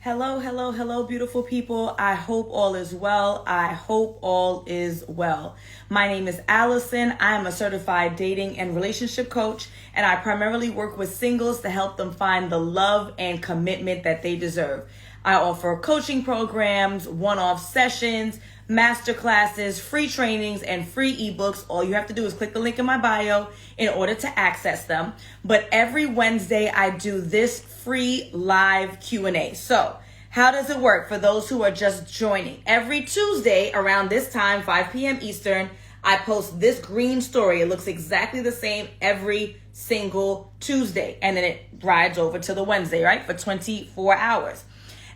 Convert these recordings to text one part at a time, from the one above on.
Hello, hello, hello, beautiful people. I hope all is well. I hope all is well. My name is Alison. I am a certified dating and relationship coach, and I primarily work with singles to help them find the love and commitment that they deserve. I offer coaching programs, one-off sessions, master classes, free trainings, and free ebooks. All you have to do is click the link in my bio in order to access them. But every Wednesday, I do this free live Q&A. So how does it work for those who are just joining? Every Tuesday around this time, 5 p.m. Eastern, I post this green story. It looks exactly the same every single Tuesday. And then it rides over to the Wednesday, right? For 24 hours.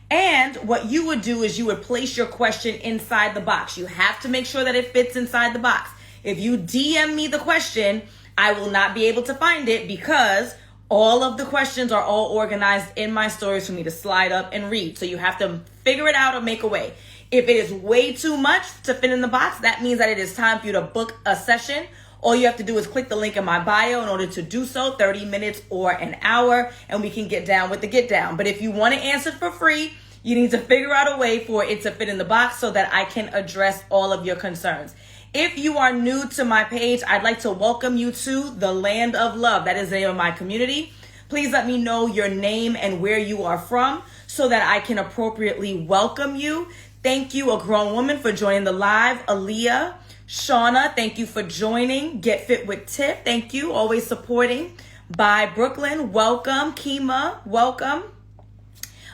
And what you would do is you would place your question inside the box. You have to make sure that it fits inside the box. If you DM me the question, I will not be able to find it because all of the questions are all organized in my stories for me to slide up and read. So you have to figure it out or make a way. If it is way too much to fit in the box, that means that it is time for you to book a session. All you have to do is click the link in my bio in order to do so, 30 minutes or an hour, and we can get down with the get down. But if you want to answer for free, you need to figure out a way for it to fit in the box so that I can address all of your concerns. If you are new to my page, I'd like to welcome you to the Land of Love. That is the name of my community. Please let me know your name and where you are from so that I can appropriately welcome you. Thank you, A Grown Woman, for joining the live. Aaliyah, Shauna, thank you for joining. Get Fit with Tiff, thank you. Always supporting. By Brooklyn, welcome. Kima, welcome.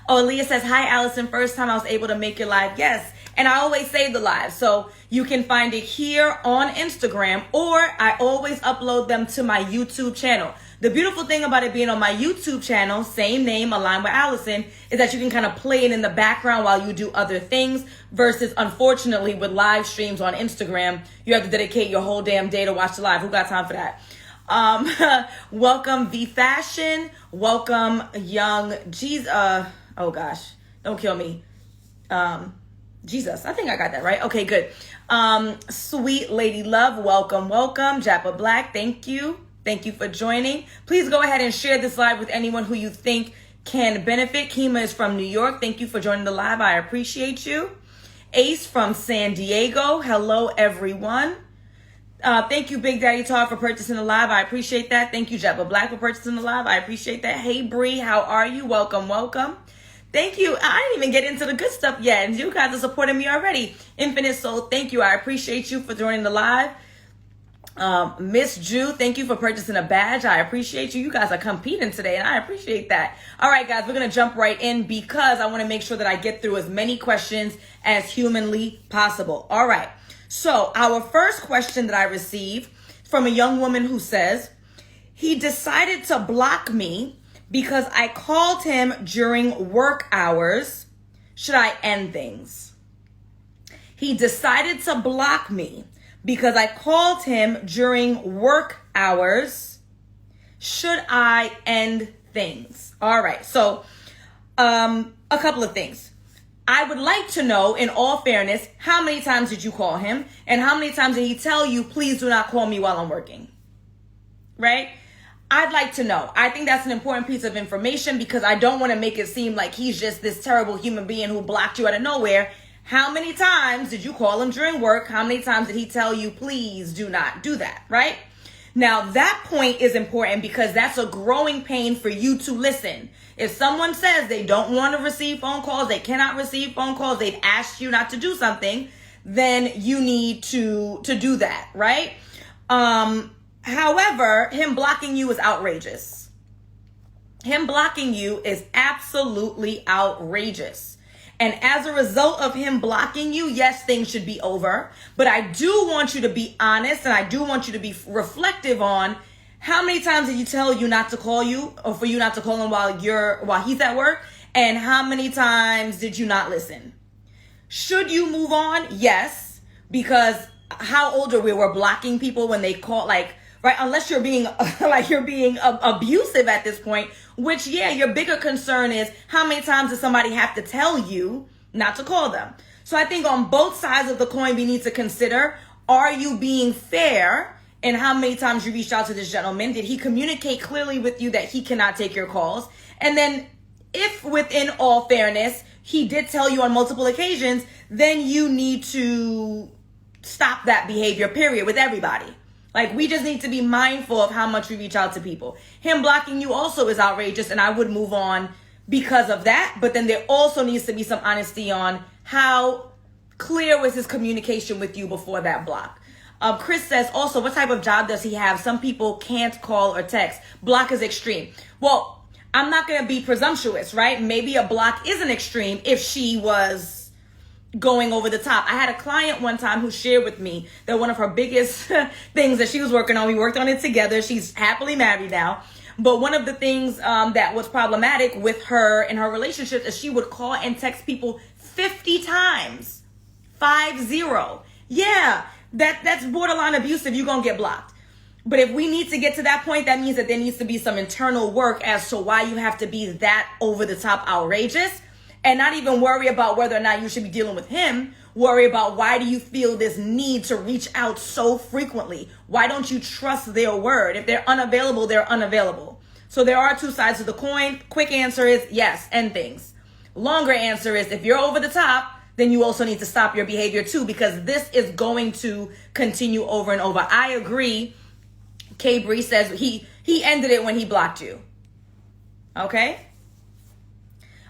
Oh, Aaliyah says, hi, Alison. First time I was able to make your live. Yes. And I always save the live. So you can find it here on Instagram, or I always upload them to my YouTube channel. The beautiful thing about it being on my YouTube channel, same name, Aligned with Alison, is that you can kind of play it in the background while you do other things versus, unfortunately, with live streams on Instagram, you have to dedicate your whole damn day to watch the live. Who got time for that? Welcome, V Fashion. Welcome, Young Jesus. Oh gosh, don't kill me. Jesus, I think I got that right. Okay, good. Sweet Lady Love, welcome, welcome. Jappa Black, thank you. Thank you for joining. Please go ahead and share this live with anyone who you think can benefit. Kima is from New York. Thank you for joining the live. I appreciate you. Ace from San Diego. Hello, everyone. Thank you, Big Daddy Todd, for purchasing the live. I appreciate that. Thank you, Jappa Black, for purchasing the live. I appreciate that. Hey, Bree, how are you? Welcome, welcome. Thank you. I didn't even get into the good stuff yet, and you guys are supporting me already. Infinite Soul, thank you. I appreciate you for joining the live. Miss Jew, thank you for purchasing a badge. I appreciate you. You guys are competing today, and I appreciate that. All right, guys, we're going to jump right in because I want to make sure that I get through as many questions as humanly possible. All right. So our first question that I received from a young woman who says, he decided to block me because I called him during work hours. Should I end things? He decided to block me because I called him during work hours. Should I end things? All right. So, a couple of things. I would like to know, in all fairness, how many times did you call him? And how many times did he tell you, please do not call me while I'm working? Right? I'd like to know. I think that's an important piece of information because I don't want to make it seem like he's just this terrible human being who blocked you out of nowhere. How many times did you call him during work? How many times did he tell you, please do not do that, right? Now, that point is important because that's a growing pain for you to listen. If someone says they don't want to receive phone calls, they cannot receive phone calls, they've asked you not to do something, then you need to do that, right? However, him blocking you is outrageous. Him blocking you is absolutely outrageous. And as a result of him blocking you, yes, things should be over. But I do want you to be honest, and I do want you to be reflective on how many times did you tell you not to call you, or for you not to call him while he's at work, and how many times did you not listen? Should you move on? Yes, because how old are we? We're blocking people when they call, like, right? Unless you're being abusive at this point, which, yeah, your bigger concern is how many times does somebody have to tell you not to call them? So I think on both sides of the coin, we need to consider, are you being fair in how many times you reached out to this gentleman? Did he communicate clearly with you that he cannot take your calls? And then if within all fairness, he did tell you on multiple occasions, then you need to stop that behavior, period, with everybody. Like, we just need to be mindful of how much we reach out to people. Him blocking you also is outrageous, and I would move on because of that. But then there also needs to be some honesty on how clear was his communication with you before that block. Chris says, also, what type of job does he have? Some people can't call or text. Block is extreme. Well, I'm not going to be presumptuous, right? Maybe a block isn't extreme if she was going over the top. I had a client one time who shared with me that one of her biggest things that she was working on, we worked on it together. She's happily married now. But one of the things that was problematic with her in her relationship is she would call and text people 50 times. 50. Yeah, that's borderline abusive. You're going to get blocked. But if we need to get to that point, that means that there needs to be some internal work as to why you have to be that over the top outrageous. And not even worry about whether or not you should be dealing with him. Worry about, why do you feel this need to reach out so frequently? Why don't you trust their word? If they're unavailable, they're unavailable. So there are two sides of the coin. Quick answer is yes, end things. Longer answer is, if you're over the top, then you also need to stop your behavior too, because this is going to continue over and over. I agree. K. Bree says he ended it when he blocked you. Okay?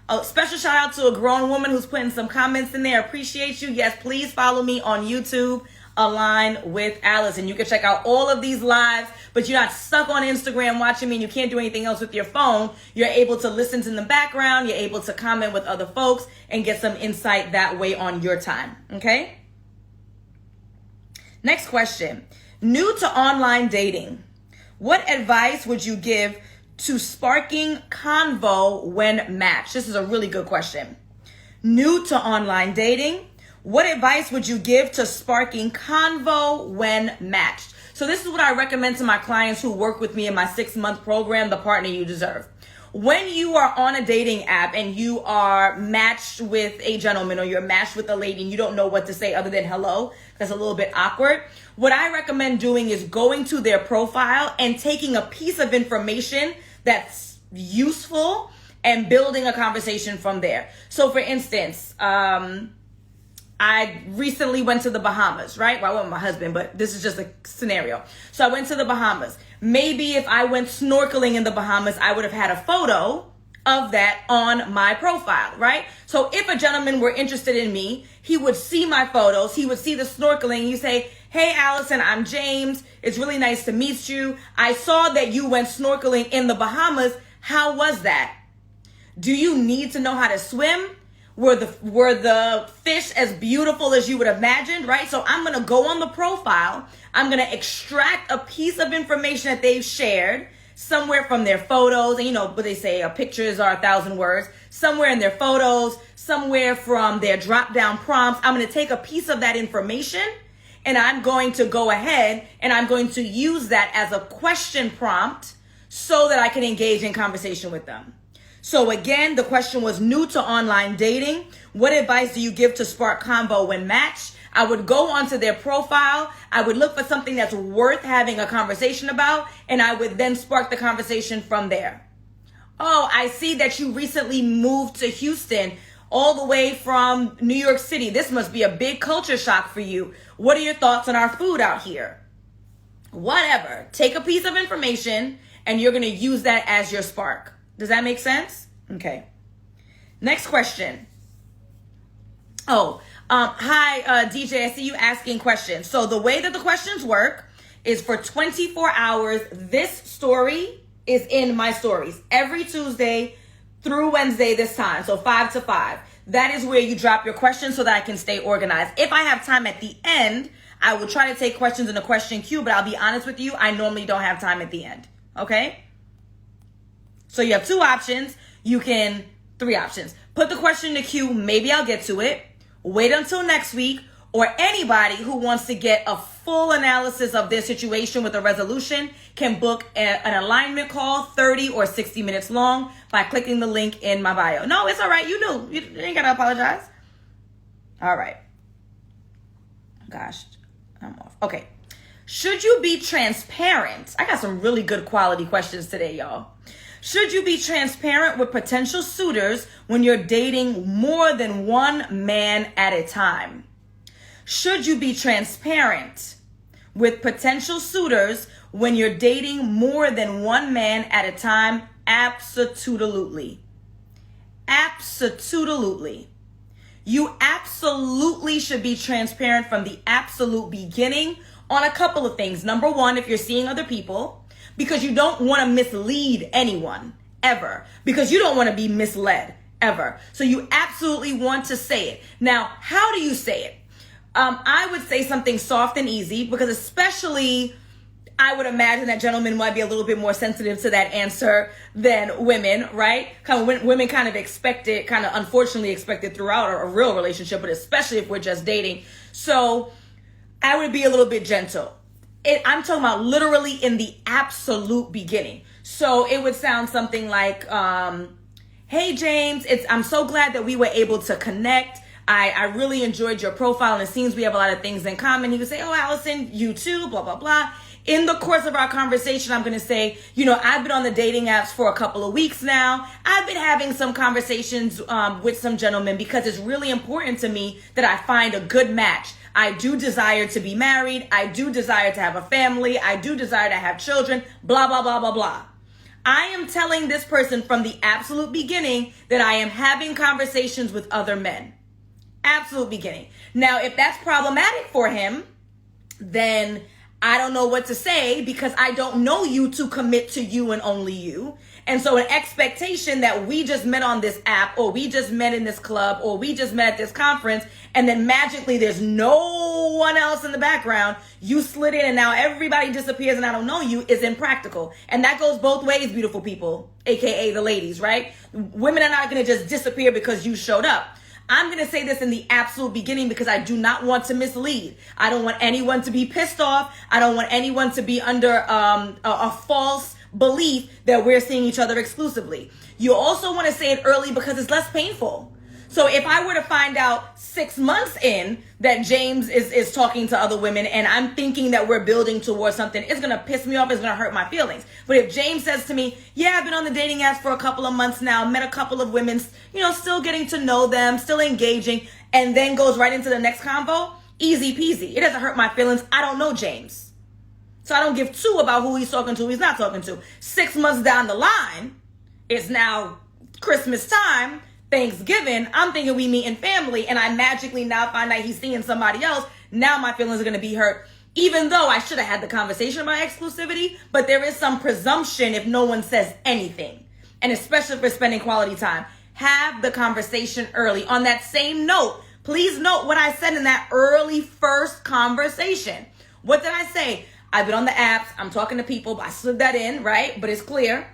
A special shout out to a grown woman who's putting some comments in there. Appreciate you. Yes, please follow me on YouTube, Align with Alison. You can check out all of these lives, but you're not stuck on Instagram watching me and you can't do anything else with your phone. You're able to listen in the background. You're able to comment with other folks and get some insight that way on your time. Okay? Next question. New to online dating. What advice would you give to sparking convo when matched? This is a really good question. New to online dating, what advice would you give to sparking convo when matched? So this is what I recommend to my clients who work with me in my 6-month program, The Partner You Deserve. When you are on a dating app and you are matched with a gentleman or you're matched with a lady and you don't know what to say other than hello, that's a little bit awkward. What I recommend doing is going to their profile and taking a piece of information that's useful and building a conversation from there. So for instance, I recently went to the Bahamas, right? Well, I went with my husband, but this is just a scenario. So I went to the Bahamas. Maybe if I went snorkeling in the Bahamas, I would have had a photo of that on my profile, right? So if a gentleman were interested in me, he would see my photos, he would see the snorkeling, you say, hey, Alison, I'm James. It's really nice to meet you. I saw that you went snorkeling in the Bahamas. How was that? Do you need to know how to swim? Were the fish as beautiful as you would have imagined, right? So I'm going to go on the profile. I'm going to extract a piece of information that they've shared somewhere from their photos. And you know what they say, pictures are 1,000 words. Somewhere in their photos, somewhere from their drop-down prompts. I'm going to take a piece of that information and I'm going to go ahead and I'm going to use that as a question prompt so that I can engage in conversation with them. So again, the question was new to online dating. What advice do you give to spark convo when matched? I would go onto their profile. I would look for something that's worth having a conversation about, and I would then spark the conversation from there. Oh, I see that you recently moved to Houston all the way from New York City. This must be a big culture shock for you. What are your thoughts on our food out here? Whatever. Take a piece of information and you're going to use that as your spark. Does that make sense? Okay. Next question. Hi, DJ. I see you asking questions. So the way that the questions work is for 24 hours. This story is in my stories every Tuesday through Wednesday this time. So 5 to 5. That is where you drop your questions so that I can stay organized. If I have time at the end, I will try to take questions in the question queue, but I'll be honest with you, I normally don't have time at the end. Okay? So you have 2 options. Three options. Put the question in the queue. Maybe I'll get to it. Wait until next week. Or anybody who wants to get a full analysis of their situation with a resolution can book an alignment call, 30 or 60 minutes long, by clicking the link in my bio. No, it's all right. You knew. You ain't got to apologize. All right. Gosh, I'm off. Okay. Should you be transparent? I got some really good quality questions today, y'all. Should you be transparent with potential suitors when you're dating more than one man at a time? Should you be transparent with potential suitors when you're dating more than one man at a time? Absolutely. Absolutely. You absolutely should be transparent from the absolute beginning on a couple of things. Number one, if you're seeing other people, because you don't want to mislead anyone ever, because you don't want to be misled ever. So you absolutely want to say it. Now, how do you say it? I would say something soft and easy, because especially I would imagine that gentlemen might be a little bit more sensitive to that answer than women, right? Women kind of expect it, kind of unfortunately expect it throughout a real relationship, but especially if we're just dating. So I would be a little bit gentle. I'm talking about literally in the absolute beginning. So it would sound something like, hey, James, I'm so glad that we were able to connect. I really enjoyed your profile, and it seems we have a lot of things in common. He would say, oh, Alison, you too, blah, blah, blah. In the course of our conversation, I'm going to say, I've been on the dating apps for a couple of weeks now. I've been having some conversations with some gentlemen because it's really important to me that I find a good match. I do desire to be married. I do desire to have a family. I do desire to have children, blah, blah, blah, blah, blah. I am telling this person from the absolute beginning that I am having conversations with other men. Absolute beginning. Now, if that's problematic for him, then I don't know what to say, because I don't know you to commit to you and only you. And so an expectation that we just met on this app, or we just met in this club, or we just met at this conference, and then magically there's no one else in the background, you slid in and now everybody disappears and I don't know you, is impractical. And that goes both ways, beautiful people, aka the ladies, right? Women are not going to just disappear because you showed up. I'm going to say this in the absolute beginning because I do not want to mislead. I don't want anyone to be pissed off. I don't want anyone to be under a false belief that we're seeing each other exclusively. You also want to say it early because it's less painful. So if I were to find out 6 months in that James is talking to other women and I'm thinking that we're building towards something, it's going to piss me off. It's going to hurt my feelings. But if James says to me, yeah, I've been on the dating apps for a couple of months now, met a couple of women, still getting to know them, still engaging, and then goes right into the next convo, easy peasy. It doesn't hurt my feelings. I don't know James. So I don't give two about who he's talking to, who he's not talking to. 6 months down the line, it's now Christmas time, Thanksgiving, I'm thinking we meet in family, and I magically now find out he's seeing somebody else. Now my feelings are going to be hurt, even though I should have had the conversation about exclusivity, but there is some presumption if no one says anything. And especially for spending quality time, have the conversation early. On that same note, please note what I said in that early first conversation. What did I say? I've been on the apps, I'm talking to people, I slid that in, right? But it's clear.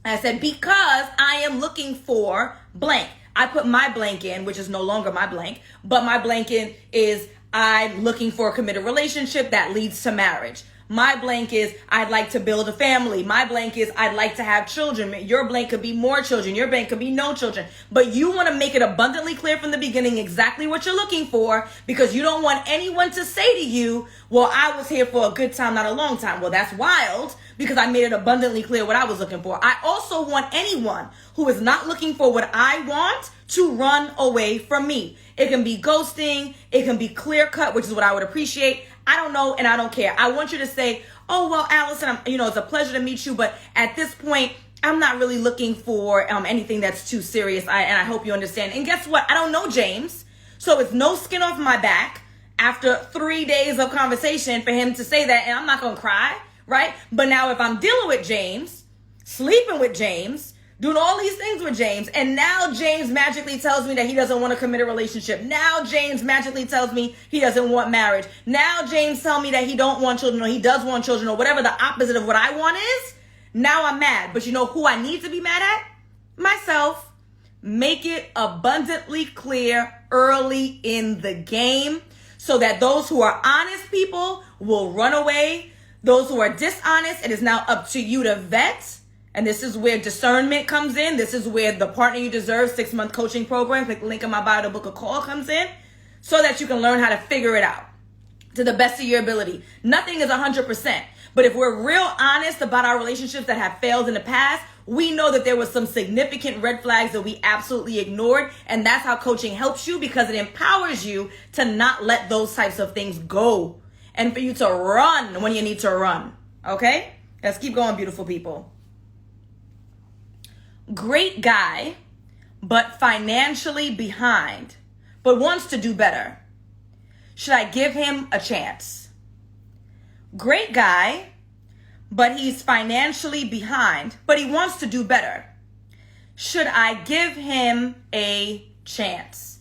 I said, because I am looking for blank. I put my blank in, which is no longer my blank, but my blank in is I'm looking for a committed relationship that leads to marriage. My blank is I'd like to build a family. My blank is I'd like to have children. Your blank could be more children. Your blank could be no children. But you want to make it abundantly clear from the beginning exactly what you're looking for, because you don't want anyone to say to you, well, I was here for a good time, not a long time. Well, that's wild, because I made it abundantly clear what I was looking for. I also want anyone who is not looking for what I want to run away from me. It can be ghosting. It can be clear cut, which is what I would appreciate. I don't know, and I don't care. I want you to say, oh, well, Alison, it's a pleasure to meet you, but at this point, I'm not really looking for anything that's too serious, and I hope you understand. And guess what? I don't know James, so it's no skin off my back after 3 days of conversation for him to say that, and I'm not going to cry, right? But now if I'm dealing with James, sleeping with James, doing all these things with James, and now James magically tells me that he doesn't want to commit a relationship. Now James magically tells me he doesn't want marriage. Now James tells me that he don't want children, or he does want children, or whatever the opposite of what I want is. Now I'm mad. But you know who I need to be mad at? Myself. Make it abundantly clear early in the game so that those who are honest people will run away. Those who are dishonest, it is now up to you to vet. And this is where discernment comes in. This is where the Partner You Deserve 6-month coaching program, click the link in my bio to book a call, comes in, so that you can learn how to figure it out to the best of your ability. Nothing is 100%. But if we're real honest about our relationships that have failed in the past, we know that there was some significant red flags that we absolutely ignored. And that's how coaching helps you, because it empowers you to not let those types of things go and for you to run when you need to run. Okay? Let's keep going, beautiful people. Great guy, but financially behind, but wants to do better. Should I give him a chance? Great guy, but he's financially behind, but he wants to do better. Should I give him a chance?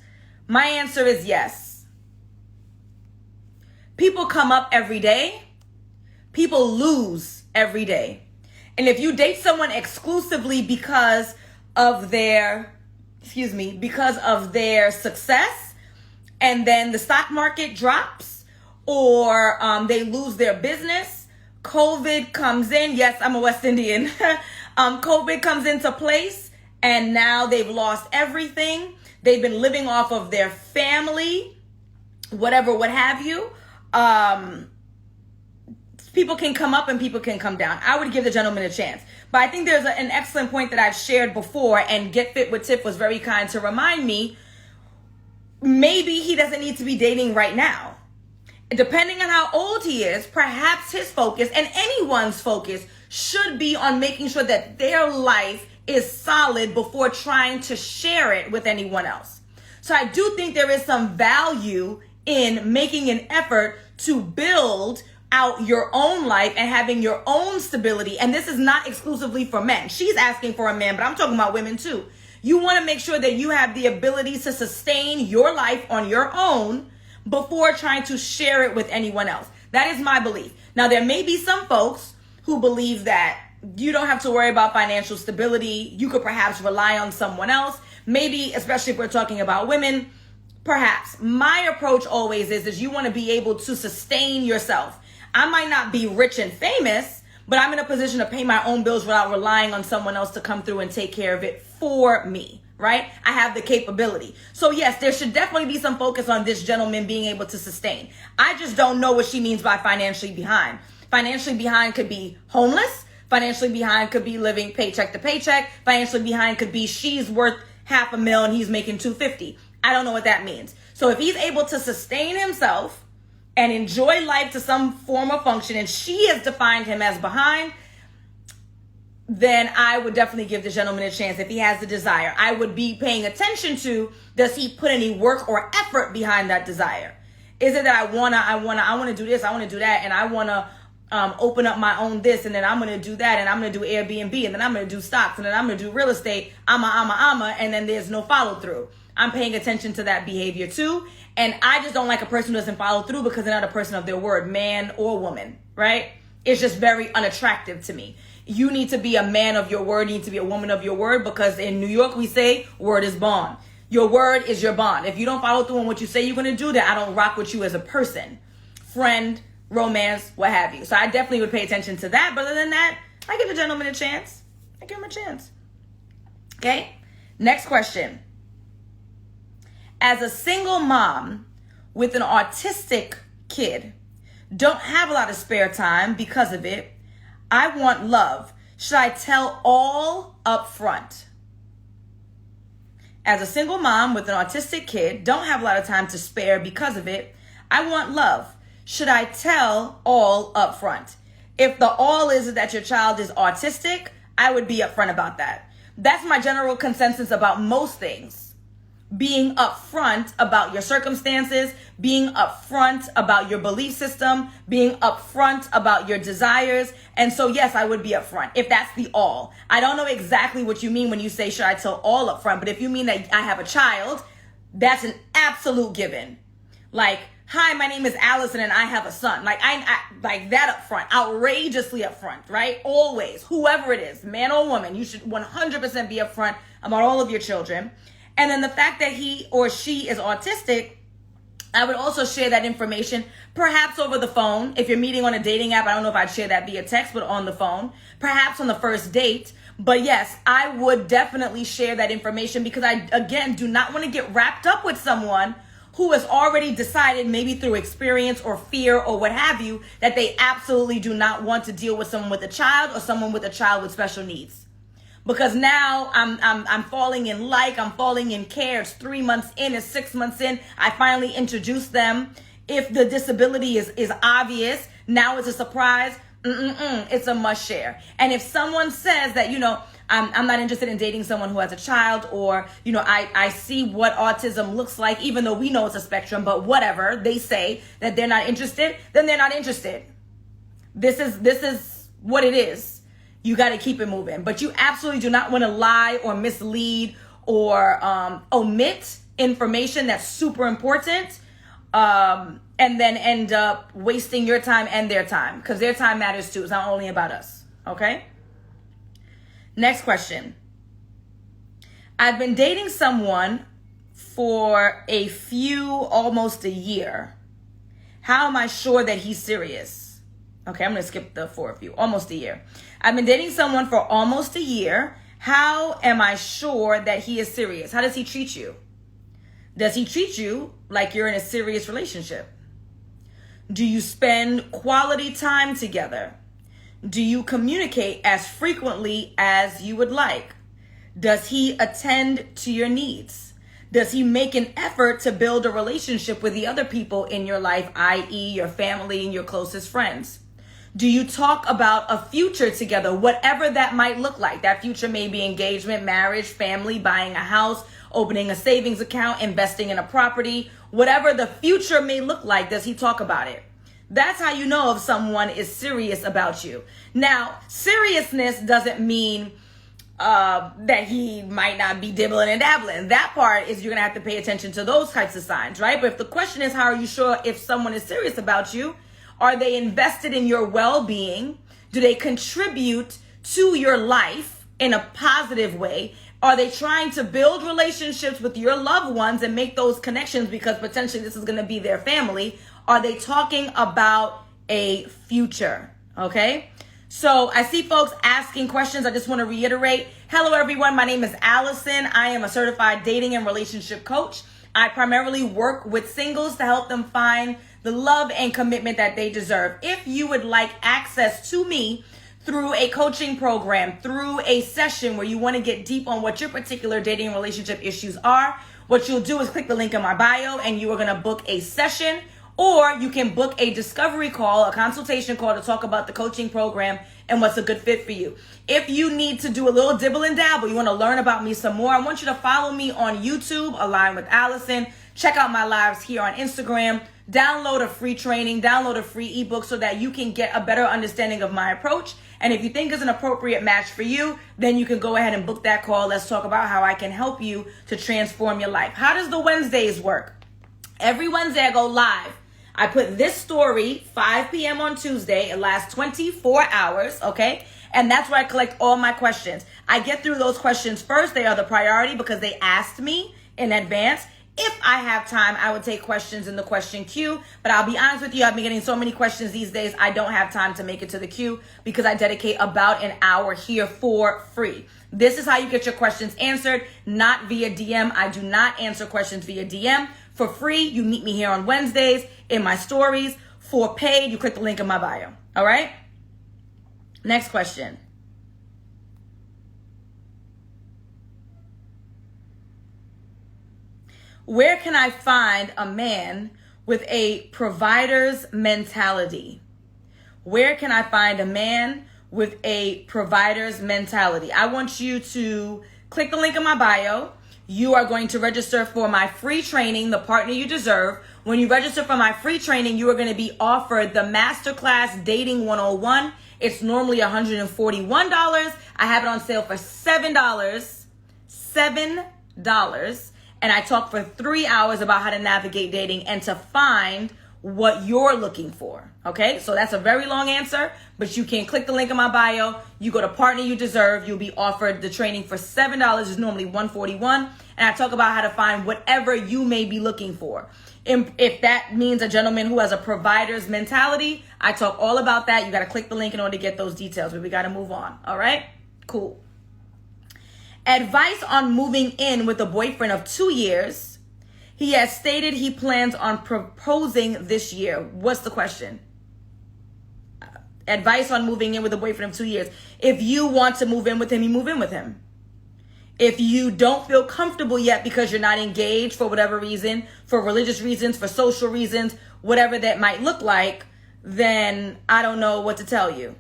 My answer is yes. People come up every day. People lose every day. And if you date someone exclusively because of their success, and then the stock market drops, or they lose their business, COVID comes in. Yes, I'm a West Indian. COVID comes into place, and now they've lost everything. They've been living off of their family, whatever, what have you. People can come up and people can come down. I would give the gentleman a chance. But I think there's an excellent point that I've shared before, and Get Fit with Tiff was very kind to remind me, maybe he doesn't need to be dating right now. Depending on how old he is, perhaps his focus, and anyone's focus, should be on making sure that their life is solid before trying to share it with anyone else. So I do think there is some value in making an effort to build out your own life and having your own stability. And this is not exclusively for men. She's asking for a man, but I'm talking about women too. You want to make sure that you have the ability to sustain your life on your own before trying to share it with anyone else. That is my belief. Now, there may be some folks who believe that you don't have to worry about financial stability. You could perhaps rely on someone else. Maybe, especially if we're talking about women, perhaps. My approach always is you want to be able to sustain yourself. I might not be rich and famous, but I'm in a position to pay my own bills without relying on someone else to come through and take care of it for me, right? I have the capability. So yes, there should definitely be some focus on this gentleman being able to sustain. I just don't know what she means by financially behind. Financially behind could be homeless. Financially behind could be living paycheck to paycheck. Financially behind could be she's worth $500,000 and he's making $250,000. I don't know what that means. So if he's able to sustain himself and enjoy life to some form of function, and she has defined him as behind, then I would definitely give the gentleman a chance if he has the desire. I would be paying attention to, does he put any work or effort behind that desire? Is it that I wanna do this, I wanna do that, and I wanna open up my own this, and then I'm gonna do that, and I'm gonna do Airbnb, and then I'm gonna do stocks, and then I'm gonna do real estate, and then there's no follow through. I'm paying attention to that behavior too. And I just don't like a person who doesn't follow through because they're not a person of their word, man or woman, right? It's just very unattractive to me. You need to be a man of your word. You need to be a woman of your word, because in New York, we say word is bond. Your word is your bond. If you don't follow through on what you say you're going to do, then I don't rock with you as a person, friend, romance, what have you. So I definitely would pay attention to that. But other than that, I give the gentleman a chance. I give him a chance. Okay. Next question. As a single mom with an autistic kid, don't have a lot of spare time because of it, I want love. Should I tell all up front? As a single mom with an autistic kid, don't have a lot of time to spare because of it, I want love. Should I tell all up front? If the all is that your child is autistic, I would be upfront about that. That's my general consensus about most things. Being upfront about your circumstances, being upfront about your belief system, being upfront about your desires. And so, yes, I would be upfront if that's the all. I don't know exactly what you mean when you say, should I tell all upfront? But if you mean that I have a child, that's an absolute given. Like, hi, my name is Alison and I have a son. Like, I like that up front, outrageously up front, right? Always, whoever it is, man or woman, you should 100% be upfront about all of your children. And then the fact that he or she is autistic, I would also share that information, perhaps over the phone. If you're meeting on a dating app, I don't know if I'd share that via text, but on the phone, perhaps on the first date. But yes, I would definitely share that information, because I, again, do not want to get wrapped up with someone who has already decided, maybe through experience or fear or what have you, that they absolutely do not want to deal with someone with a child or someone with a child with special needs. Because now I'm falling in I'm falling in care. It's 3 months in, it's 6 months in. I finally introduced them. If the disability is obvious, now it's a surprise. It's a must share. And if someone says that, I'm not interested in dating someone who has a child, or, I see what autism looks like, even though we know it's a spectrum, but whatever, they say that they're not interested, then they're not interested. This is what it is. You got to keep it moving. But you absolutely do not want to lie or mislead or omit information that's super important, and then end up wasting your time and their time, because their time matters too. It's not only about us. Okay? Next question. I've been dating someone for almost a year. How am I sure that he's serious? Okay, I'm going to skip the for a few. Almost a year. I've been dating someone for almost a year. How am I sure that he is serious? How does he treat you? Does he treat you like you're in a serious relationship? Do you spend quality time together? Do you communicate as frequently as you would like? Does he attend to your needs? Does he make an effort to build a relationship with the other people in your life, i.e. your family and your closest friends? Do you talk about a future together, whatever that might look like? That future may be engagement, marriage, family, buying a house, opening a savings account, investing in a property, whatever the future may look like. Does he talk about it? That's how you know if someone is serious about you. Now, seriousness doesn't mean that he might not be dibbling and dabbling. That part is you're going to have to pay attention to those types of signs, right? But if the question is, how are you sure if someone is serious about you? Are they invested in your well-being? Do they contribute to your life in a positive way? Are they trying to build relationships with your loved ones and make those connections because potentially this is going to be their family? Are they talking about a future? Okay. So I see folks asking questions. I just want to reiterate. Hello, everyone. My name is Alison. I am a certified dating and relationship coach. I primarily work with singles to help them find the love and commitment that they deserve. If you would like access to me through a coaching program, through a session where you want to get deep on what your particular dating and relationship issues are, what you'll do is click the link in my bio and you are going to book a session, or you can book a discovery call, a consultation call to talk about the coaching program and what's a good fit for you. If you need to do a little dibble and dabble, you want to learn about me some more, I want you to follow me on YouTube, Align with Alison. Check out my lives here on Instagram. Download a free training, download a free ebook so that you can get a better understanding of my approach. And if you think it's an appropriate match for you, then you can go ahead and book that call. Let's talk about how I can help you to transform your life. How does the Wednesdays work? Every Wednesday I go live. I put this story 5 p.m. on Tuesday. It lasts 24 hours, okay? And that's where I collect all my questions. I get through those questions first. They are the priority because they asked me in advance. If I have time, I would take questions in the question queue. But I'll be honest with you, I've been getting so many questions these days, I don't have time to make it to the queue because I dedicate about an hour here for free. This is how you get your questions answered, not via DM. I do not answer questions via DM. For free, you meet me here on Wednesdays in my stories. For paid, you click the link in my bio. All right? Next question. Where can I find a man with a provider's mentality? Where can I find a man with a provider's mentality? I want you to click the link in my bio. You are going to register for my free training, The Partner You Deserve. When you register for my free training, you are going to be offered the Masterclass Dating 101. It's normally $141. I have it on sale for $7. $7. And I talk for 3 hours about how to navigate dating and to find what you're looking for. Okay, so that's a very long answer, but you can click the link in my bio. You go to Partner You Deserve. You'll be offered the training for $7. It's normally $141. And I talk about how to find whatever you may be looking for. If that means a gentleman who has a provider's mentality, I talk all about that. You got to click the link in order to get those details, but we got to move on. All right, cool. Advice on moving in with a boyfriend of 2 years. He has stated he plans on proposing this year. What's the question? Advice on moving in with a boyfriend of 2 years. If you want to move in with him, you move in with him. If you don't feel comfortable yet because you're not engaged for whatever reason, for religious reasons, for social reasons, whatever that might look like, then I don't know what to tell you.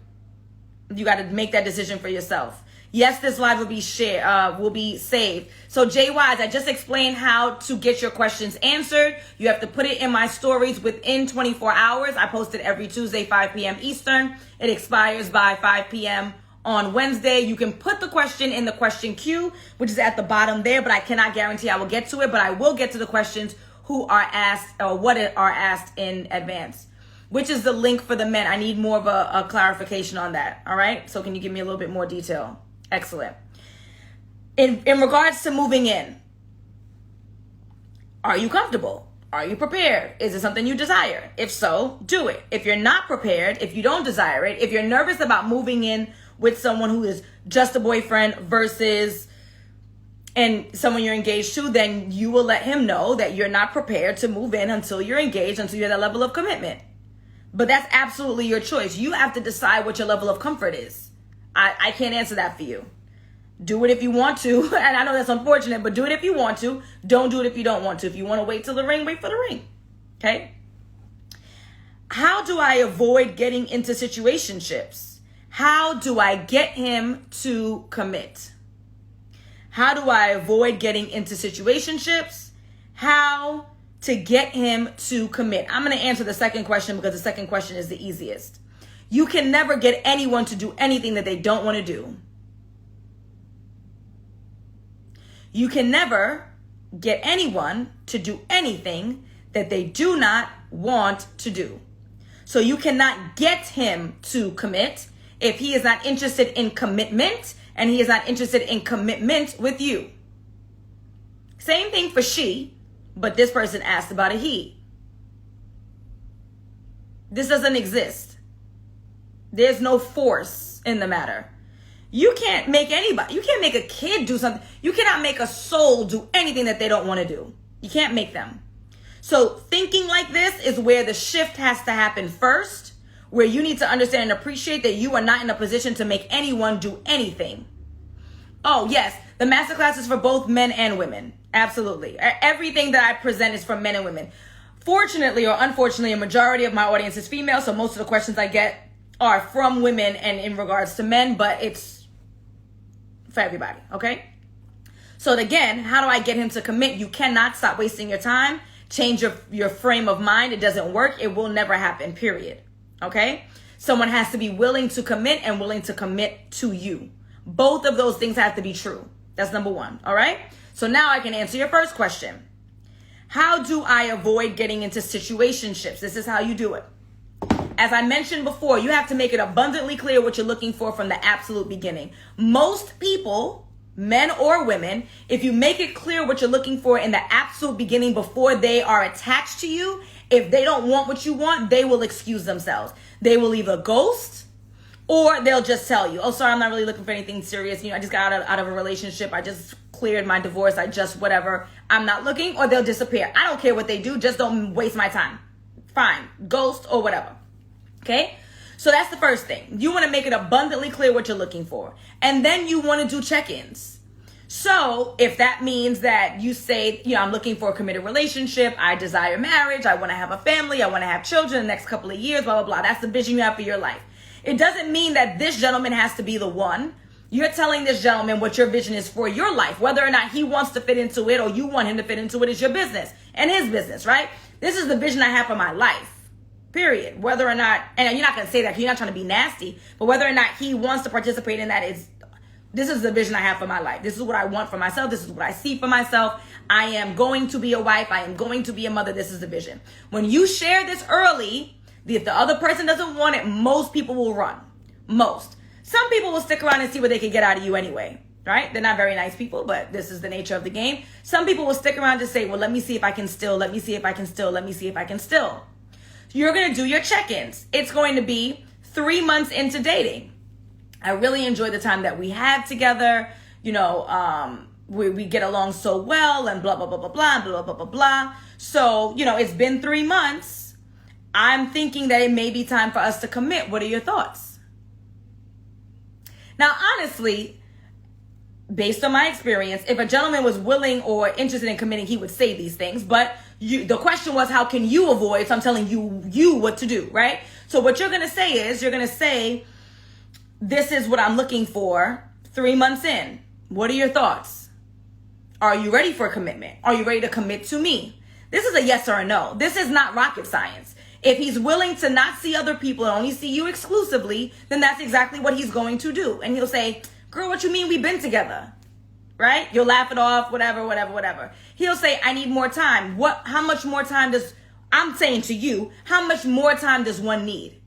You got to make that decision for yourself. Yes, this live will be saved. So Jay Wise, I just explained how to get your questions answered. You have to put it in my stories within 24 hours. I post it every Tuesday, 5 p.m. Eastern. It expires by 5 p.m. on Wednesday. You can put the question in the question queue, which is at the bottom there, but I cannot guarantee I will get to it, but I will get to the questions who are asked or what are asked in advance. Which is the link for the men? I need more of a clarification on that. All right. So can you give me a little bit more detail? Excellent. In regards to moving in, are you comfortable? Are you prepared? Is it something you desire? If so, do it. If you're not prepared, if you don't desire it, if you're nervous about moving in with someone who is just a boyfriend versus and someone you're engaged to, then you will let him know that you're not prepared to move in until you're engaged, until you're at that level of commitment. But that's absolutely your choice. You have to decide what your level of comfort is. I can't answer that for you. Do it if you want to. And I know that's unfortunate, but do it if you want to. Don't do it if you don't want to. If you want to wait till the ring, wait for the ring. Okay? How do I avoid getting into situationships? How do I get him to commit? How do I avoid getting into situationships? How to get him to commit? I'm going to answer the second question because the second question is the easiest. You can never get anyone to do anything that they don't want to do. You can never get anyone to do anything that they do not want to do. So you cannot get him to commit if he is not interested in commitment and he is not interested in commitment with you. Same thing for she, but this person asked about a he. This doesn't exist. There's no force in the matter. You can't make anybody, you can't make a kid do something. You cannot make a soul do anything that they don't want to do. You can't make them. So thinking like this is where the shift has to happen first, where you need to understand and appreciate that you are not in a position to make anyone do anything. Oh, yes, the masterclass is for both men and women. Absolutely. Everything that I present is for men and women. Fortunately or unfortunately, a majority of my audience is female, so most of the questions I get are from women and in regards to men, but it's for everybody, okay? So again, how do I get him to commit? You cannot stop wasting your time. Change your frame of mind. It doesn't work. It will never happen, period, okay? Someone has to be willing to commit and willing to commit to you. Both of those things have to be true. That's number one, all right? So now I can answer your first question. How do I avoid getting into situationships? This is how you do it. As I mentioned before, you have to make it abundantly clear what you're looking for from the absolute beginning. Most people, men or women, if you make it clear what you're looking for in the absolute beginning before they are attached to you, if they don't want what you want, they will excuse themselves. They will either ghost or they'll just tell you, oh, sorry, I'm not really looking for anything serious. I just got out of a relationship. I just cleared my divorce. I just whatever. I'm not looking, or they'll disappear. I don't care what they do. Just don't waste my time. Fine. Ghost or whatever. Okay, so that's the first thing. You want to make it abundantly clear what you're looking for. And then you want to do check-ins. So if that means that you say, I'm looking for a committed relationship, I desire marriage, I want to have a family, I want to have children in the next couple of years, blah, blah, blah. That's the vision you have for your life. It doesn't mean that this gentleman has to be the one. You're telling this gentleman what your vision is for your life. Whether or not he wants to fit into it or you want him to fit into it is your business and his business, right? This is the vision I have for my life. Period. Whether or not, and you're not going to say that because you're not trying to be nasty, but whether or not he wants to participate in that this is the vision I have for my life. This is what I want for myself. This is what I see for myself. I am going to be a wife. I am going to be a mother. This is the vision. When you share this early, if the other person doesn't want it, most people will run. Most. Some people will stick around and see what they can get out of you anyway, right? They're not very nice people, but this is the nature of the game. Some people will stick around to say, well, let me see if I can still, let me see if I can still, let me see if I can still. You're going to do your check-ins. It's going to be 3 months into dating. I really enjoyed the time that we had together. we get along so well and blah, blah, blah, blah, blah, blah, blah, blah, blah. So, it's been 3 months. I'm thinking that it may be time for us to commit. What are your thoughts? Now, honestly, based on my experience, if a gentleman was willing or interested in committing, he would say these things. But the question was, how can you avoid? So I'm telling you what to do, right? So what you're going to say is, this is what I'm looking for 3 months in. What are your thoughts? Are you ready for a commitment? Are you ready to commit to me? This is a yes or a no. This is not rocket science. If he's willing to not see other people and only see you exclusively, then that's exactly what he's going to do. And he'll say, girl, what you mean we've been together? Right? You'll laugh it off, whatever. He'll say, I need more time. How much more time I'm saying to you, how much more time does one need?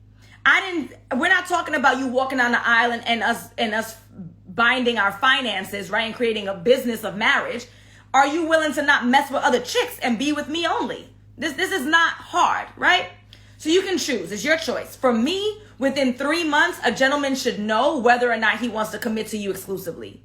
We're not talking about you walking down the aisle and us binding our finances, right? And creating a business of marriage. Are you willing to not mess with other chicks and be with me only? This is not hard, right? So you can choose. It's your choice. For me, within 3 months, a gentleman should know whether or not he wants to commit to you exclusively.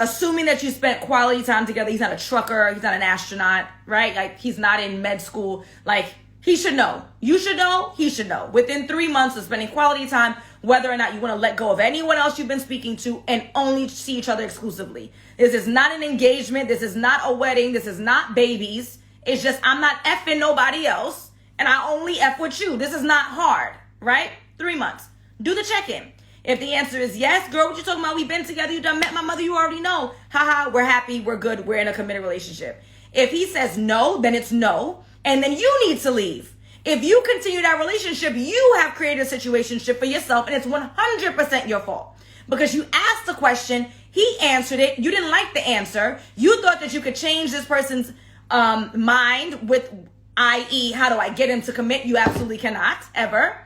Assuming that you spent quality time together. He's not a trucker. He's not an astronaut, right? Like, he's not in med school. Like, he should know. You should know. He should know. Within 3 months of spending quality time, whether or not you want to let go of anyone else you've been speaking to and only see each other exclusively. This is not an engagement. This is not a wedding. This is not babies. It's just, I'm not effing nobody else and I only F with you. This is not hard, right? 3 months. Do the check-in. If the answer is yes, girl, what you talking about? We've been together. You done met my mother. You already know. Haha, we're happy. We're good. We're in a committed relationship. If he says no, then it's no. And then you need to leave. If you continue that relationship, you have created a situationship for yourself, and it's 100% your fault. Because you asked the question, he answered it, you didn't like the answer, you thought that you could change this person's mind with, i.e., how do I get him to commit? You absolutely cannot, ever.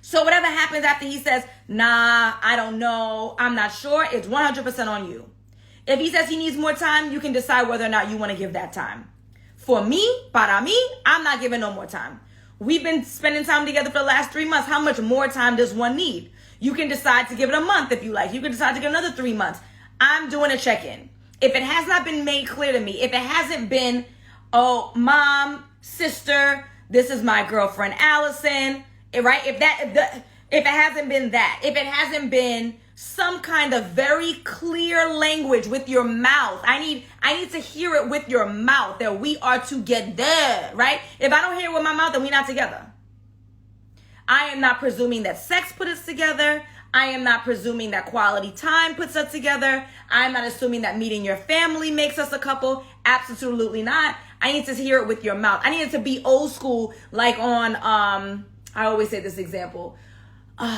So whatever happens after he says, nah, I don't know, I'm not sure, it's 100% on you. If he says he needs more time, you can decide whether or not you want to give that time. For me, para mí, I'm not giving no more time. We've been spending time together for the last 3 months. How much more time does one need? You can decide to give it a month if you like. You can decide to give another 3 months. I'm doing a check-in. If it has not been made clear to me, if it hasn't been, oh, mom, sister, this is my girlfriend, Alison, right? If it hasn't been that, if it hasn't been some kind of very clear language with your mouth. I need to hear it with your mouth that we are together, right? If I don't hear it with my mouth, then we're not together. I am not presuming that sex put us together. I am not presuming that quality time puts us together. I'm not assuming that meeting your family makes us a couple. Absolutely not. I need to hear it with your mouth. I need it to be old school, like on, I always say this example,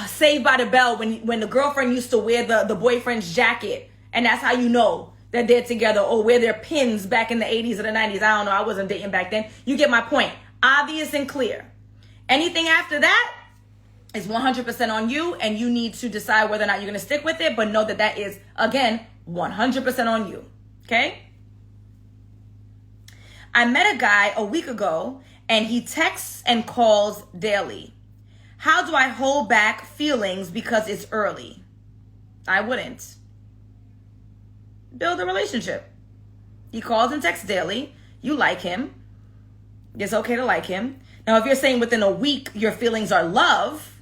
Saved by the Bell, when the girlfriend used to wear the boyfriend's jacket, and that's how you know that they're together, or wear their pins back in the 80s or the 90s. I don't know. I wasn't dating back then. You get my point. Obvious and clear. Anything after that is 100% on you, and you need to decide whether or not you're going to stick with it, but know that that is, again, 100% on you. Okay? I met a guy a week ago, and he texts and calls daily. How do I hold back feelings because it's early? I wouldn't. Build a relationship. He calls and texts daily. You like him. It's okay to like him. Now, if you're saying within a week your feelings are love,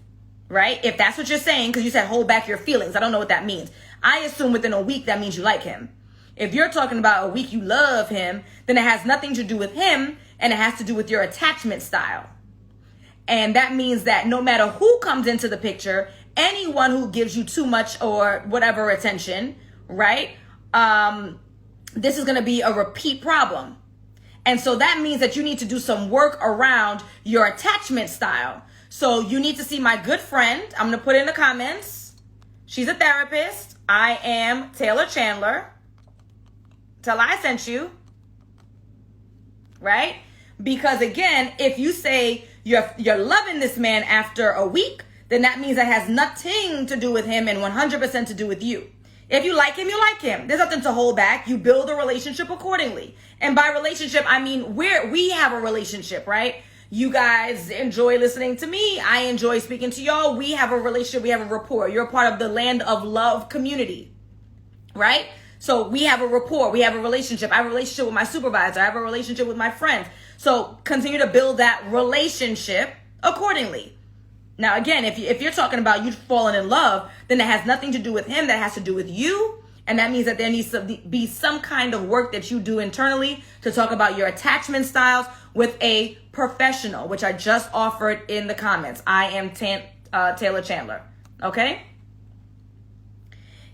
right? If that's what you're saying, because you said hold back your feelings. I don't know what that means. I assume within a week that means you like him. If you're talking about a week you love him, then it has nothing to do with him, and it has to do with your attachment style. And that means that no matter who comes into the picture, anyone who gives you too much or whatever attention, right? This is going to be a repeat problem. And so that means that you need to do some work around your attachment style. So you need to see my good friend. I'm going to put in the comments. She's a therapist. I am Taylor Chandler. Tell her I sent you. Right? Because again, if you say you're loving this man after a week, then that means that has nothing to do with him and 100% to do with you. If you like him, you like him. There's nothing to hold back. You build a relationship accordingly. And by relationship, I mean we have a relationship, right? You guys enjoy listening to me. I enjoy speaking to y'all. We have a relationship. We have a rapport. You're a part of the Land of Love community, right? So we have a rapport. We have a relationship. I have a relationship with my supervisor. I have a relationship with my friends. So continue to build that relationship accordingly. Now, again, if you're talking about you falling in love, then that has nothing to do with him. That has to do with you. And that means that there needs to be some kind of work that you do internally to talk about your attachment styles with a professional, which I just offered in the comments. I am Taylor Chandler. Okay?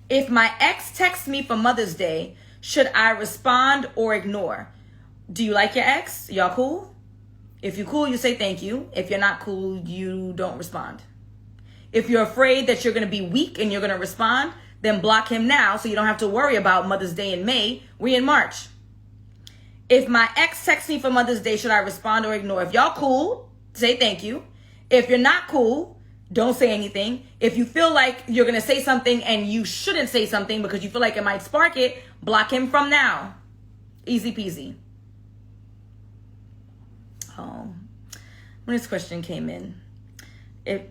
If my ex texts me for Mother's Day, should I respond or ignore? Do you like your ex? Y'all cool? If you're cool, you say thank you. If you're not cool, you don't respond. If you're afraid that you're going to be weak and you're going to respond, then block him now so you don't have to worry about Mother's Day in May. We're in March. If my ex texts me for Mother's Day, should I respond or ignore? If y'all cool, say thank you. If you're not cool, don't say anything. If you feel like you're going to say something and you shouldn't say something because you feel like it might spark it, block him from now. Easy peasy. Oh, when this question came in, it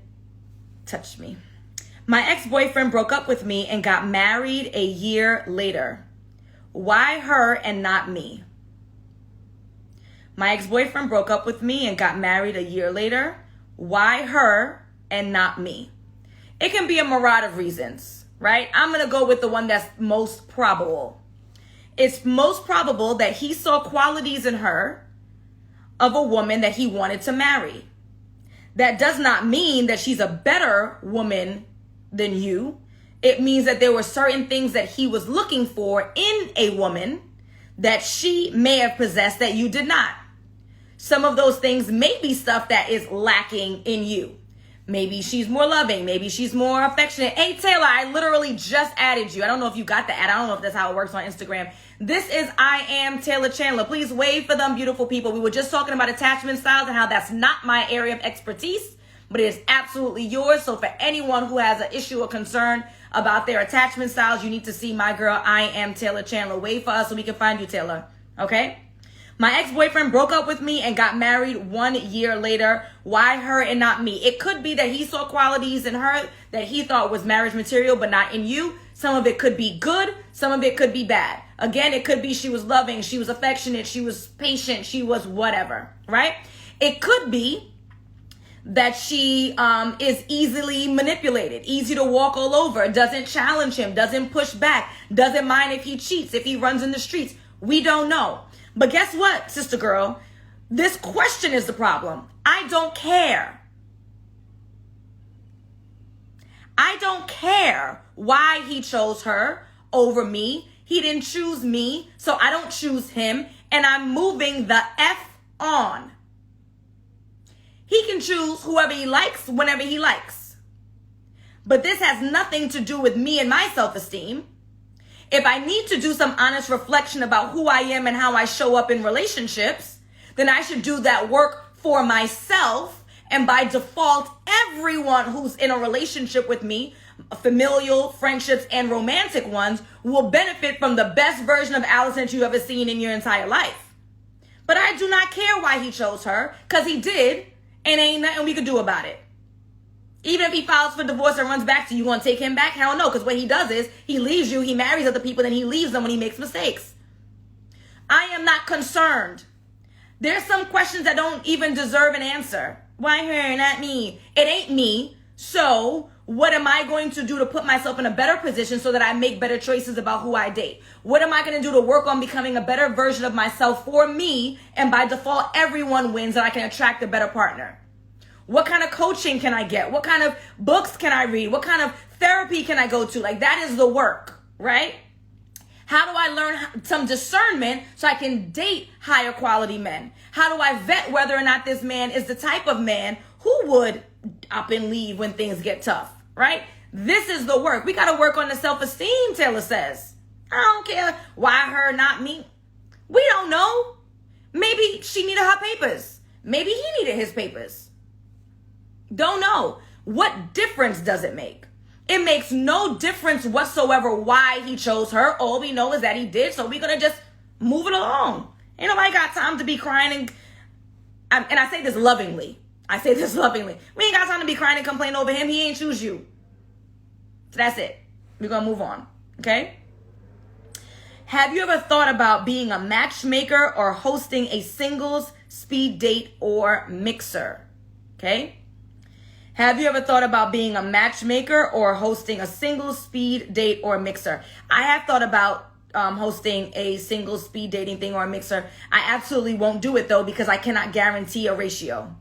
touched me. My ex-boyfriend broke up with me and got married a year later. Why her and not me? My ex-boyfriend broke up with me and got married a year later. Why her and not me? It can be a myriad of reasons, right? I'm going to go with the one that's most probable. It's most probable that he saw qualities in her of a woman that he wanted to marry. That does not mean that she's a better woman than you. It means that there were certain things that he was looking for in a woman that she may have possessed that you did not. Some of those things may be stuff that is lacking in you. Maybe she's more loving. Maybe she's more affectionate. Hey, Taylor, I literally just added you. I don't know if you got the ad. I don't know if that's how it works on Instagram. This is I am Taylor Chandler. Please wave for them beautiful people. We were just talking about attachment styles and how that's not my area of expertise, but it is absolutely yours. So for anyone who has an issue or concern about their attachment styles, you need to see my girl, I am Taylor Chandler. Wave for us so we can find you, Taylor. Okay? My ex-boyfriend broke up with me and got married 1 year later. Why her and not me? It could be that he saw qualities in her that he thought was marriage material, but not in you. Some of it could be good. Some of it could be bad. Again, it could be she was loving, she was affectionate, she was patient, she was whatever, right? It could be that she is easily manipulated, easy to walk all over, doesn't challenge him, doesn't push back, doesn't mind if he cheats, if he runs in the streets. We don't know. But guess what, sister girl? This question is the problem. I don't care. I don't care why he chose her over me. He didn't choose me, so I don't choose him, and I'm moving the F on. He can choose whoever he likes whenever he likes. But this has nothing to do with me and my self-esteem. If I need to do some honest reflection about who I am and how I show up in relationships, then I should do that work for myself. And by default, everyone who's in a relationship with me, familial, friendships, and romantic ones, will benefit from the best version of Alison you've ever seen in your entire life. But I do not care why he chose her, because he did, and ain't nothing we could do about it. Even if he files for divorce and runs back to you, you want to take him back? Hell no, because what he does is he leaves you, he marries other people, then he leaves them when he makes mistakes. I am not concerned. There's some questions that don't even deserve an answer. Why her, not me? It ain't me. So what am I going to do to put myself in a better position so that I make better choices about who I date? What am I going to do to work on becoming a better version of myself for me? And by default, everyone wins and I can attract a better partner. What kind of coaching can I get? What kind of books can I read? What kind of therapy can I go to? Like, that is the work, right? How do I learn some discernment so I can date higher quality men? How do I vet whether or not this man is the type of man who would up and leave when things get tough, right? This is the work. We got to work on the self-esteem, Taylor says. I don't care why her, not me. We don't know. Maybe she needed her papers. Maybe he needed his papers. Don't know. What difference does it make? It makes no difference whatsoever why he chose her. All we know is that he did, so we're going to just move it along. Ain't nobody got time to be crying and I say this lovingly. I say this lovingly. We ain't got time to be crying and complaining over him. He ain't choose you. So that's it. We're going to move on. Okay? have you ever thought about being a matchmaker or hosting a singles, speed date, or mixer? Okay. Have you ever thought about being a matchmaker or hosting a single, speed date, or mixer? I have thought about hosting a single speed dating thing or a mixer. I absolutely won't do it though, because I cannot guarantee a ratio.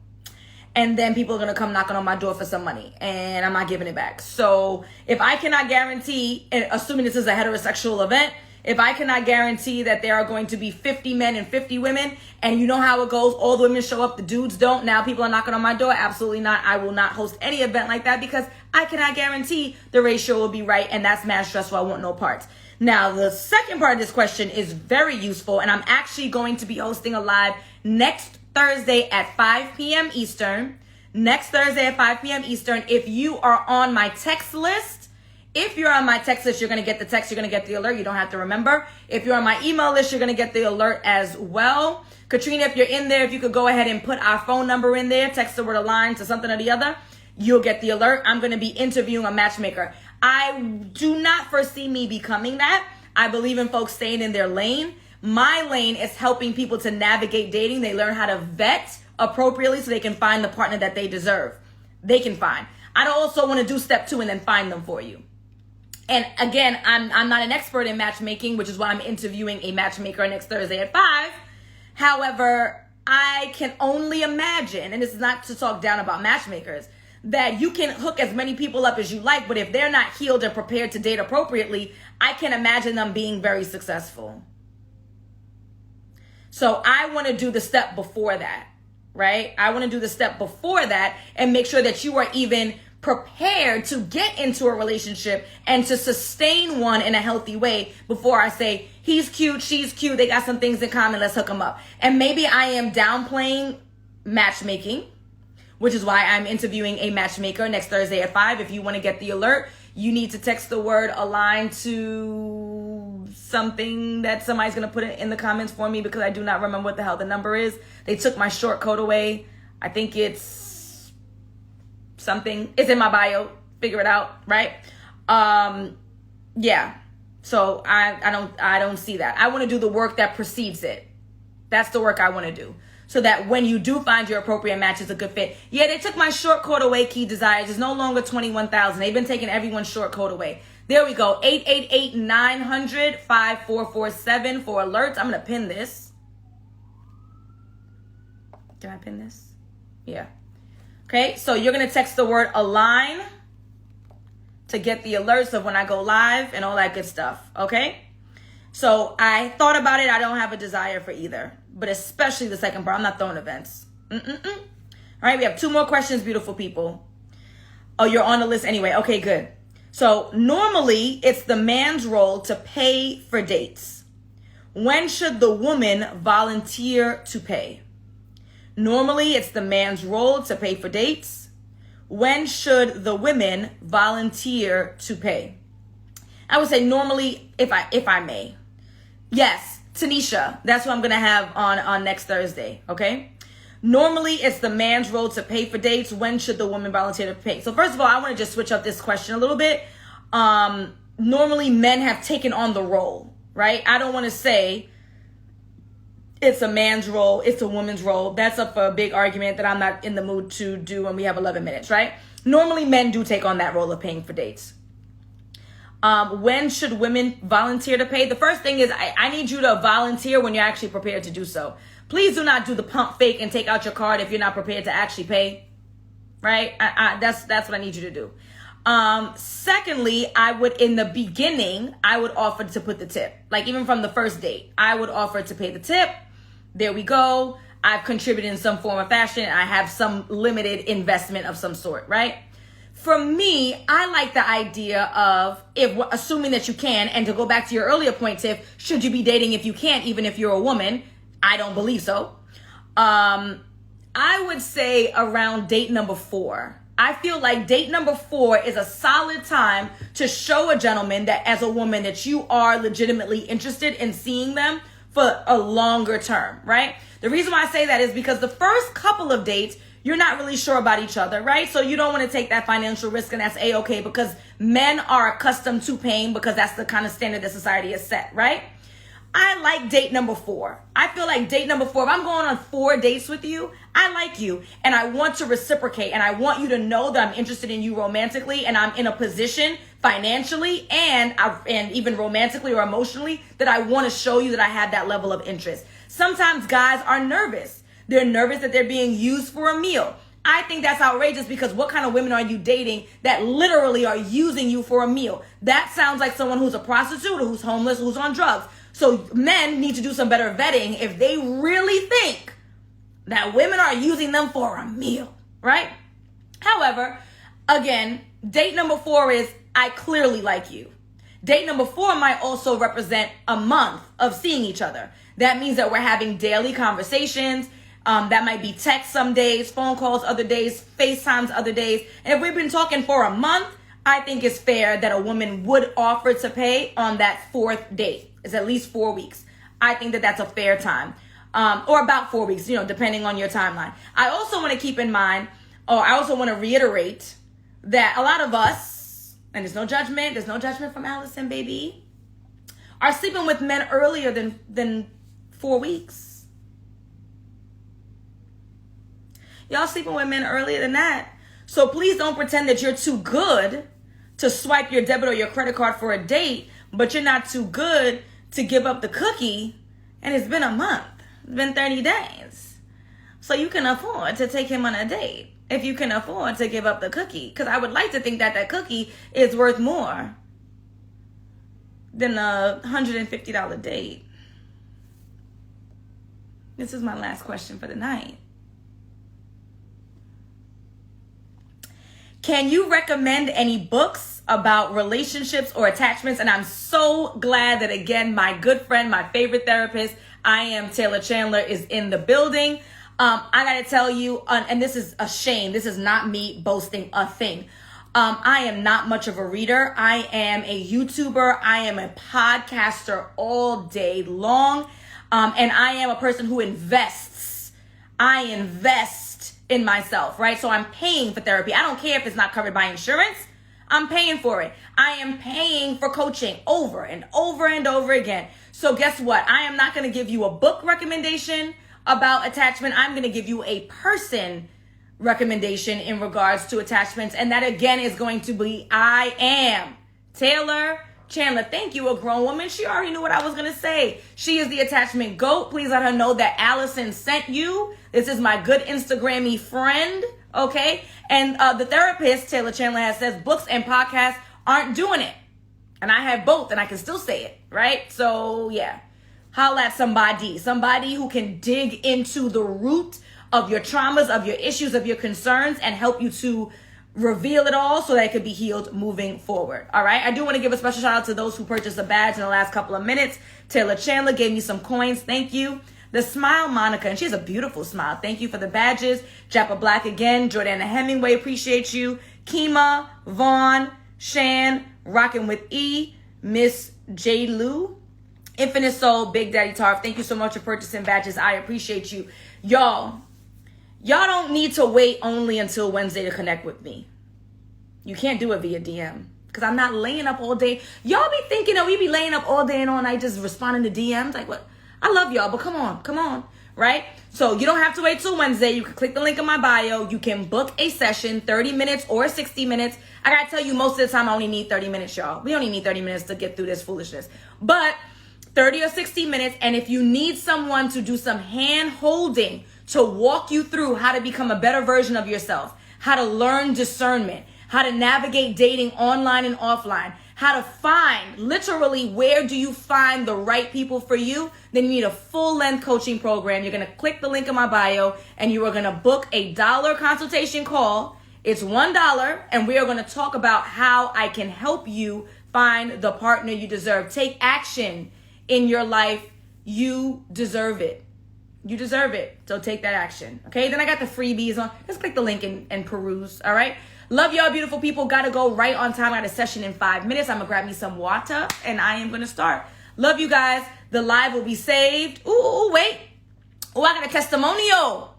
And then people are going to come knocking on my door for some money and I'm not giving it back. So if I cannot guarantee, and assuming this is a heterosexual event, if I cannot guarantee that there are going to be 50 men and 50 women, and you know how it goes, all the women show up, the dudes don't, now people are knocking on my door, absolutely not. I will not host any event like that because I cannot guarantee the ratio will be right, and that's mad stressful. I want no parts. Now, the second part of this question is very useful, and I'm actually going to be hosting a live next Thursday at 5 p.m. Eastern. Next Thursday at 5 p.m. Eastern. If you are on my text list, you're going to get the text, you're going to get the alert. You don't have to remember. If you're on my email list, you're going to get the alert as well. Katrina, if you're in there, if you could go ahead and put our phone number in there, text the word align to something or the other, you'll get the alert. I'm going to be interviewing a matchmaker. I do not foresee me becoming that. I believe in folks staying in their lane. My lane is helping people to navigate dating. They learn how to vet appropriately so they can find the partner that they deserve. They can find. I don't also want to do step 2 and then find them for you. And again, I'm not an expert in matchmaking, which is why I'm interviewing a matchmaker next Thursday at 5. However, I can only imagine, and this is not to talk down about matchmakers, that you can hook as many people up as you like, but if they're not healed and prepared to date appropriately, I can imagine them being very successful. So I want to do the step before that, right? I want to do the step before that and make sure that you are even prepared to get into a relationship and to sustain one in a healthy way before I say, he's cute, she's cute, they got some things in common, let's hook them up. And maybe I am downplaying matchmaking, which is why I'm interviewing a matchmaker next Thursday at 5. If you want to get the alert, you need to text the word align to something that somebody's going to put it in the comments for me, because I do not remember what the hell the number is. They took my short code away. I think it's something. It's in my bio. Figure it out, right? Yeah. So I don't see that. I want to do the work that precedes it. That's the work I want to do. So that when you do find your appropriate match, it's a good fit. Yeah, they took my short code away, Key Desires. It's no longer 21,000. They've been taking everyone's short code away. There we go. 888-900-5447 for alerts. I'm going to pin this. Can I pin this? Yeah. Okay, so you're going to text the word align to get the alerts of when I go live and all that good stuff. Okay? So I thought about it. I don't have a desire for either, but especially the second part. I'm not throwing events. All right, we have 2 more questions, beautiful people. Oh, you're on the list anyway. Okay, good. So normally it's the man's role to pay for dates. When should the woman volunteer to pay? Normally it's the man's role to pay for dates. When should the women volunteer to pay? I would say normally, if I may. Yes, Tanisha, that's what I'm going to have on next Thursday, okay? Normally, it's the man's role to pay for dates. When should the woman volunteer to pay? So first of all, I want to just switch up this question a little bit. Normally, men have taken on the role, right? I don't want to say it's a man's role, it's a woman's role. That's up for a big argument that I'm not in the mood to do when we have 11 minutes, right? Normally, men do take on that role of paying for dates. When should women volunteer to pay? The first thing is I need you to volunteer when you're actually prepared to do so. Please do not do the pump fake and take out your card if you're not prepared to actually pay, right? That's what I need you to do. Secondly, in the beginning, I would offer to put the tip. Like even from the first date, I would offer to pay the tip. There we go. I've contributed in some form or fashion. I have some limited investment of some sort, right? For me, I like the idea of assuming that you can, and to go back to your earlier point, Tiff, should you be dating if you can't, even if you're a woman? I don't believe so. I would say around date number 4. I feel like date number 4 is a solid time to show a gentleman that as a woman that you are legitimately interested in seeing them for a longer term, right? The reason why I say that is because the first couple of dates, you're not really sure about each other, right? So you don't want to take that financial risk, and that's A-okay, because men are accustomed to paying because that's the kind of standard that society has set, right? I like date number 4. I feel like date number 4, if I'm going on 4 dates with you, I like you and I want to reciprocate and I want you to know that I'm interested in you romantically and I'm in a position financially and even romantically or emotionally that I want to show you that I have that level of interest. Sometimes guys are nervous. They're nervous that they're being used for a meal. I think that's outrageous because what kind of women are you dating that literally are using you for a meal? That sounds like someone who's a prostitute or who's homeless, who's on drugs. So men need to do some better vetting if they really think that women are using them for a meal, right? However, again, date number 4 is I clearly like you. Date number 4 might also represent a month of seeing each other. That means that we're having daily conversations. That might be text some days, phone calls other days, FaceTimes other days. And if we've been talking for a month, I think it's fair that a woman would offer to pay on that 4th date. It's at least 4 weeks. I think that that's a fair time. Or about 4 weeks, depending on your timeline. I also want to keep in mind, or I also want to reiterate that a lot of us, and there's no judgment from Alison, baby, are sleeping with men earlier than 4 weeks. Y'all sleeping with men earlier than that. So please don't pretend that you're too good to swipe your debit or your credit card for a date, but you're not too good to give up the cookie, and it's been a month. It's been 30 days. So you can afford to take him on a date if you can afford to give up the cookie. Because I would like to think that that cookie is worth more than a $150 date. This is my last question for the night. Can you recommend any books about relationships or attachments? And I'm so glad that, again, my good friend, my favorite therapist, I am Taylor Chandler, is in the building. I got to tell you, and this is a shame. This is not me boasting a thing. I am not much of a reader. I am a YouTuber. I am a podcaster all day long. And I am a person who invests. I invest in myself, right? So I'm paying for therapy. I don't care if it's not covered by insurance. I'm paying for it. I am paying for coaching over and over and over again. So guess what? I am not going to give you a book recommendation about attachment. I'm going to give you a person recommendation in regards to attachments. And that again is going to be I am Taylor Chandler. Thank you, a grown woman. She already knew what I was going to say. She is the attachment GOAT. Please let her know that Alison sent you. This is my good Instagrammy friend. Okay. And the therapist, Taylor Chandler, has says books and podcasts aren't doing it. And I have both and I can still say it. Right. So yeah, holla at somebody who can dig into the root of your traumas, of your issues, of your concerns, and help you to reveal it all so that it could be healed moving forward. All right. I do want to give a special shout out to those who purchased a badge in the last couple of minutes. Taylor Chandler gave me some coins. Thank you. The Smile Monica, and she has a beautiful smile. Thank you for the badges. Jappa Black again. Jordana Hemingway, appreciate you. Kima, Vaughn, Shan, Rockin' with E, Miss J. Lou, Infinite Soul, Big Daddy Tarf. Thank you so much for purchasing badges. I appreciate you. Y'all don't need to wait only until Wednesday to connect with me. You can't do it via DM because I'm not laying up all day. Y'all be thinking that we be laying up all day and all night just responding to DMs. Like what? I love y'all, but come on, right? So you don't have to wait till Wednesday. You can click the link in my bio. You can book a session, 30 minutes or 60 minutes. I got to tell you, most of the time I only need 30 minutes, y'all. We only need 30 minutes to get through this foolishness. But 30 or 60 minutes, and if you need someone to do some hand holding to walk you through how to become a better version of yourself, how to learn discernment, how to navigate dating online and offline, how to find, literally, where do you find the right people for you, then you need a full-length coaching program. You're going to click the link in my bio, and you are going to book a $1 consultation call. It's $1, and we are going to talk about how I can help you find the partner you deserve. Take action in your life. You deserve it. You deserve it. So take that action. Okay. Then I got the freebies on. Let's click the link and peruse. All right. Love y'all, beautiful people. Gotta go right on time. I got a session in 5 minutes. I'm gonna grab me some water and I am gonna start. Love you guys. The live will be saved. Ooh, wait. Oh, I got a testimonial.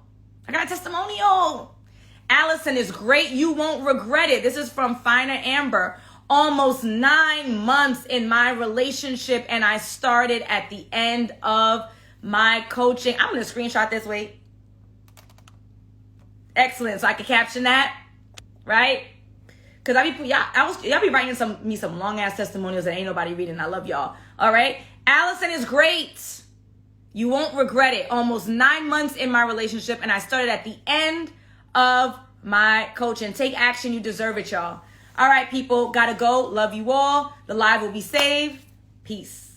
Alison is great. You won't regret it. This is from Finer Amber. almost 9 months in my relationship, and I started at the end of my coaching. I'm going to screenshot this. Wait. Excellent. So I can caption that, right? Because y'all be writing me some long ass testimonials that ain't nobody reading. I love y'all. All right. Alison is great. You won't regret it. Almost 9 months in my relationship, and I started at the end of my coaching. Take action. You deserve it, y'all. All right, people. Gotta go. Love you all. The live will be saved. Peace.